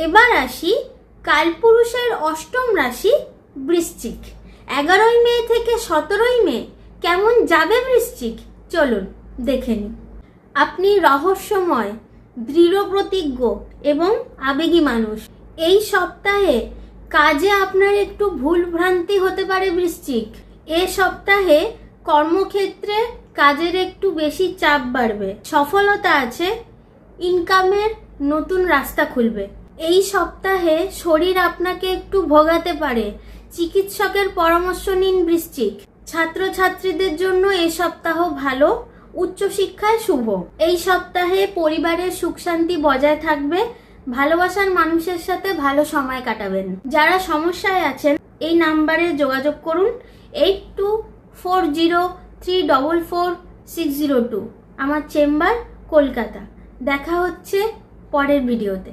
এবার আসি কালপুরুষের অষ্টম রাশি বৃশ্চিক। 11ই মে থেকে 17ই মে কেমন যাবে বৃশ্চিক, চলুন দেখে নিই। আপনি রহস্যময়, দৃঢ় প্রতিজ্ঞ এবং আবেগী মানুষ। এই সপ্তাহে কাজে আপনার একটু ভুল ভ্রান্তি হতে পারে বৃশ্চিক। এ সপ্তাহে কর্মক্ষেত্রে কাজের একটু বেশি চাপ বাড়বে। সফলতা আছে, ইনকামের নতুন রাস্তা খুলবে। এই সপ্তাহে শরীর আপনাকে একটু ভোগাতে পারে, চিকিৎসকের পরামর্শ নিন বৃশ্চিক। ছাত্রছাত্রীদের জন্য এই সপ্তাহ ভালো, উচ্চশিক্ষায় শুভ। এই সপ্তাহে পরিবারের সুখ শান্তি বজায় থাকবে, ভালোবাসার মানুষের সাথে ভালো সময় কাটাবেন। যারা সমস্যায় আছেন এই নাম্বারে যোগাযোগ করুন 8240344602। আমার চেম্বার কলকাতা। দেখা হচ্ছে পরের ভিডিওতে।